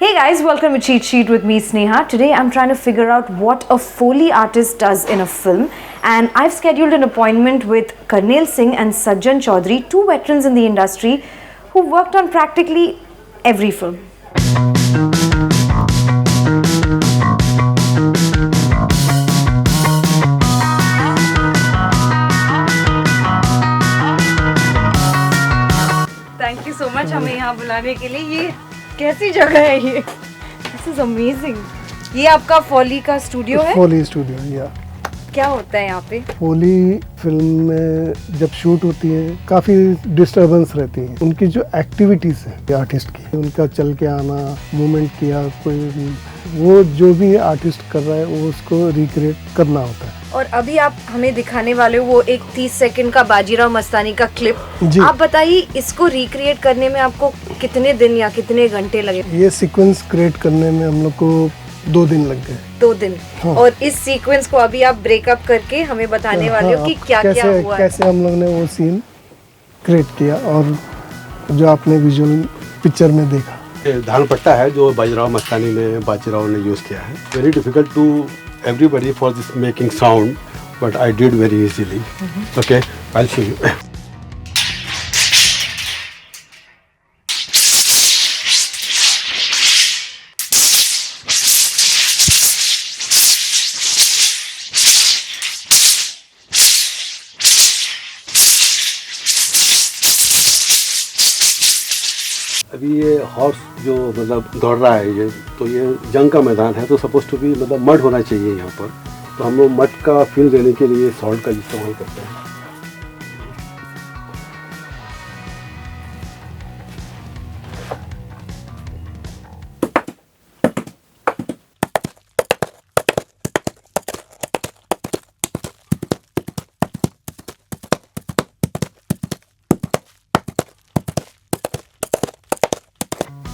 Hey guys, welcome to Cheat Sheet with me, Sneha. Today I'm trying to figure out what a Foley artist does in a film, and I've scheduled an appointment with Karnail Singh and Sajjan Chaudhary, two veterans in the industry who worked on practically every film. Thank you so much हमें यहाँ बुलाने के लिए। ये कैसी जगह है ये? This is amazing. ये आपका फॉली का स्टूडियो है? फॉली स्टूडियो, या क्या होता है यहाँ पे? फॉली फिल्म में जब शूट होती है काफ़ी डिस्टरबेंस रहती है। उनकी जो एक्टिविटीज़ है आर्टिस्ट की, उनका चल के आना, मूवमेंट किया कोई, वो जो भी आर्टिस्ट कर रहा है वो उसको रिक्रिएट करना होता है। और अभी आप हमें दिखाने वाले हो वो एक 30 सेकंड का बाजीराव मस्तानी का क्लिप। आप बताइए इसको रिक्रिएट करने में आपको कितने दिन या कितने घंटे लगे? ये सीक्वेंस क्रिएट करने में हम लोग को 2 दिन लग गए। 2 दिन। हाँ। और इस सीक्वेंस को अभी आप ब्रेकअप करके हमें बताने वाले हो कि क्या क्या हुआ, कैसे हम लोग ने वो सीन क्रिएट किया और जो आपने विजुअल पिक्चर में देखा। धान पट्टा है जो बाजीराव मस्तानी में बाजीराव ने यूज़ किया है। Very difficult to everybody for this making sound, but I did very easily. Okay, I'll show you. अभी ये हॉर्स जो मतलब दौड़ रहा है ये, तो ये जंग का मैदान है, तो सपोज टू बी मतलब मड होना चाहिए यहाँ पर। तो हम लोग मड का फील देने के लिए सॉल्ट का इस्तेमाल करते हैं।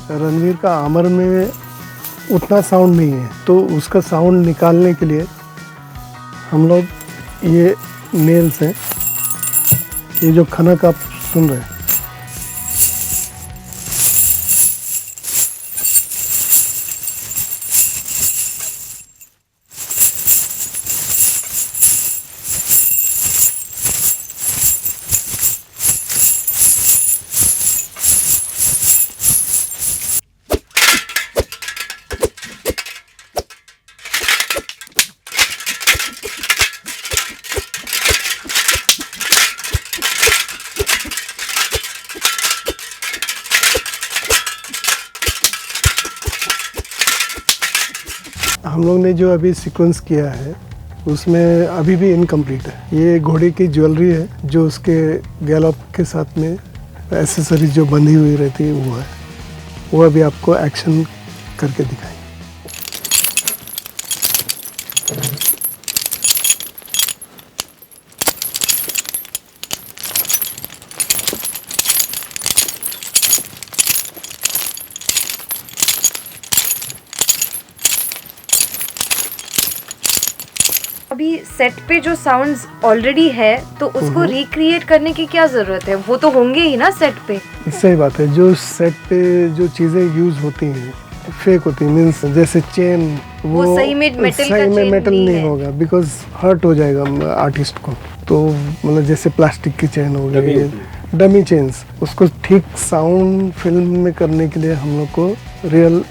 रणवीर का आर्मर में उतना साउंड नहीं है, तो उसका साउंड निकालने के लिए हम लोग ये नेल्स हैं, ये जो खनक आप सुन रहे हैं, हम लोग ने जो अभी सीक्वेंस किया है उसमें अभी भी इनकम्प्लीट है। ये घोड़े की ज्वेलरी है जो उसके गैलॉप के साथ में एसेसरीज जो बंधी हुई रहती है वो है, वो अभी आपको एक्शन करके दिखाएंगे। अभी सेट पे जो साउंड्स ऑलरेडी है तो उसको रिक्रिएट करने की क्या जरूरत है? वो तो होंगे ही ना सेट पे। सही बात है, जो सेट पे जो चीजें यूज होती हैं फेक होती है, मीन्स जैसे चेन वो सही में मेटल नहीं होगा, बिकॉज हर्ट हो जाएगा आर्टिस्ट को। तो मतलब जैसे प्लास्टिक की चेन हो गई, डमी चेन्स, उसको ठीक साउंड फिल्म में करने के लिए हम लोग को रियल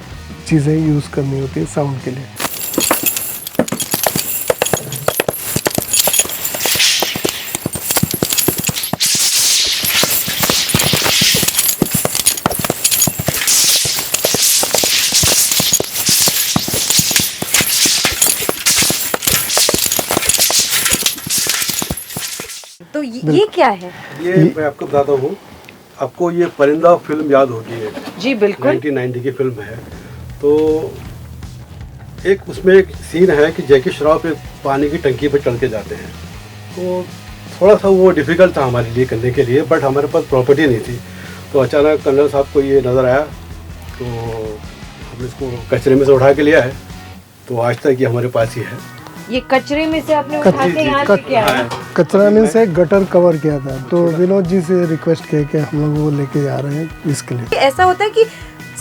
चीजें यूज करनी होती है साउंड के लिए। तो ये क्या है? ये मैं आपको बताता हूँ। आपको ये परिंदा फिल्म याद होगी है? जी बिल्कुल। 1990 की फिल्म है। तो एक उसमें एक सीन है कि जैकी श्रॉफ एक पानी की टंकी पर चढ़ के जाते हैं। तो थोड़ा सा वो डिफ़िकल्ट था हमारे लिए करने के लिए, बट हमारे पास प्रॉपर्टी नहीं थी। तो अचानक कर्नल साहब को ये नज़र आया, तो हमने इसको कचरे में से उठा के लिया है। तो आज तक ये हमारे पास ही है। ये कचरे में से आपने उठा के यहाँ लेके आया? कचरा में से गटर कवर किया था, तो विनोद जी से रिक्वेस्ट किया कि हम लोग वो लेके जा रहे हैं इसके लिए। ऐसा होता है कि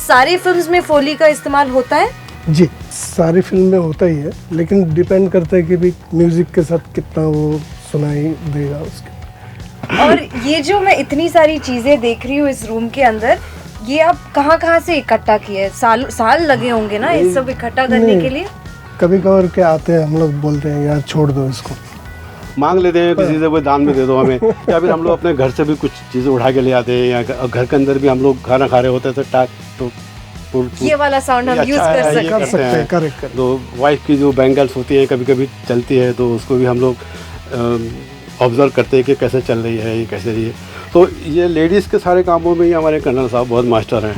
सारे फिल्म्स में फोली का इस्तेमाल होता है? जी, सारी फिल्म में होता ही है, लेकिन डिपेंड करता है कि भी म्यूजिक के साथ कितना वो सुनाई देगा उसके। और ये जो मैं इतनी सारी चीजें देख रही हूँ इस रूम के अंदर, ये आप कहाँ से इकट्ठा किए हैं? साल लगे होंगे ना ये सब इकट्ठा करने के लिए? कभी कभार के आते हैं, हम लोग बोलते हैं यार छोड़ दो इसको, मांग लेते हैं किसी से, कोई दान में दे दो हमें, या फिर हम लोग अपने घर से भी कुछ चीज़ें उठा के ले आते हैं, या घर के अंदर भी हम लोग खाना खा रहे होते हैं तो टाक तो ये वाला साउंड हम यूज कर सकते हैं। करेक्ट। तो वाइफ की जो बैंगल्स होती है कभी कभी चलती है, तो उसको भी हम लोग ऑब्जर्व करते हैं कि कैसे चल रही है, ये कैसे रही है। तो ये लेडीज़ के सारे कामों में ही हमारे कर्नल साहब बहुत मास्टर हैं।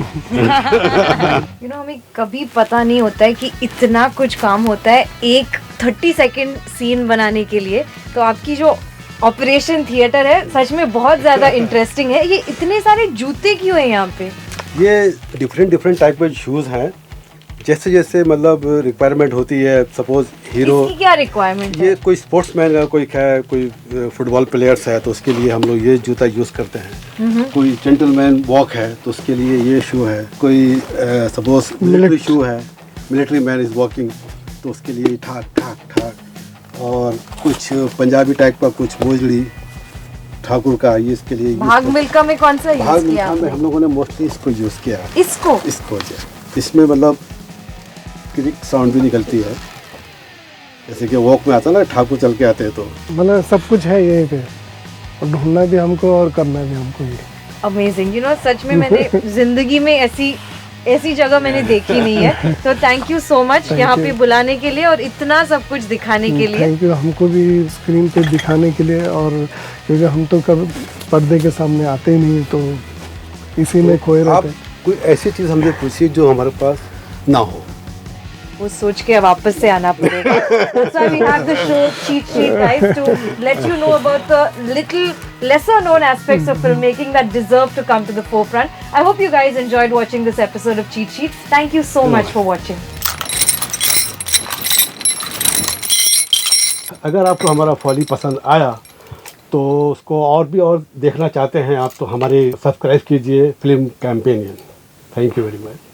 यू नो, हमें कभी पता नहीं होता है कि इतना कुछ काम होता है एक 30 सेकेंड सीन बनाने के लिए। तो आपकी जो ऑपरेशन थिएटर है सच में बहुत ज़्यादा इंटरेस्टिंग है। ये इतने सारे जूते क्यों हैं यहाँ पे? ये डिफरेंट टाइप के शूज़ हैं, जैसे जैसे मतलब रिक्वायरमेंट होती है। सपोज हीरो, इसकी क्या रिक्वायरमेंट है? ये कोई स्पोर्ट्समैन है, कोई फुटबॉल प्लेयर्स है तो उसके लिए हम लोग ये जूता यूज़ करते हैं। कोई जेंटलमैन वॉक है तो उसके लिए ये शू है। कोई सपोज मिलिट्री शू है, मिलिट्री मैन इज़ वॉकिंग, तो उसके लिए ठाक ठाक ठाक। और कुछ पंजाबी टाइप का कुछ मोजड़ी ठाकुर का, ये इसके लिए भाग मिल्खा में कौन सा भाग यूज किया मिल्खा में आपने? हम लोगों ने मोस्टली इसको यूज़ किया है। इसको जी, इसमें मतलब क्रिक साउंड भी निकलती है, जैसे कि वॉक में आता है ना, ठाकुर चल के आते हैं, तो मतलब सब कुछ है यहीं पे, और ढूंढना भी हमको और करना भी हमको ही। अमेजिंग। यू नो, सच में मैंने जिंदगी में ऐसी जगह मैंने देखी नहीं है। तो थैंक यू सो मच यहाँ पे बुलाने के लिए और इतना सब कुछ दिखाने के लिए। थैंक यू, हमको भी स्क्रीन पे दिखाने के लिए। और क्योंकि हम तो कभी पर्दे के सामने आते ही नहीं, तो इसी में खोए आप रहते हैं। कोई ऐसी चीज़ हमसे पूछिए जो हमारे पास ना हो। वो सोच के वापस से आना पड़ेगा। That's why we have the show Cheat Sheet, guys, to let you know about the little lesser known aspects of filmmaking that deserve to come to the forefront. I hope you guys enjoyed watching this episode of Cheat Sheet. Thank you so much for watching. अगर आपको हमारा folly पसंद आया तो उसको और भी और देखना चाहते हैं आप, तो हमारे सब्सक्राइब कीजिए film companion. Thank you very much.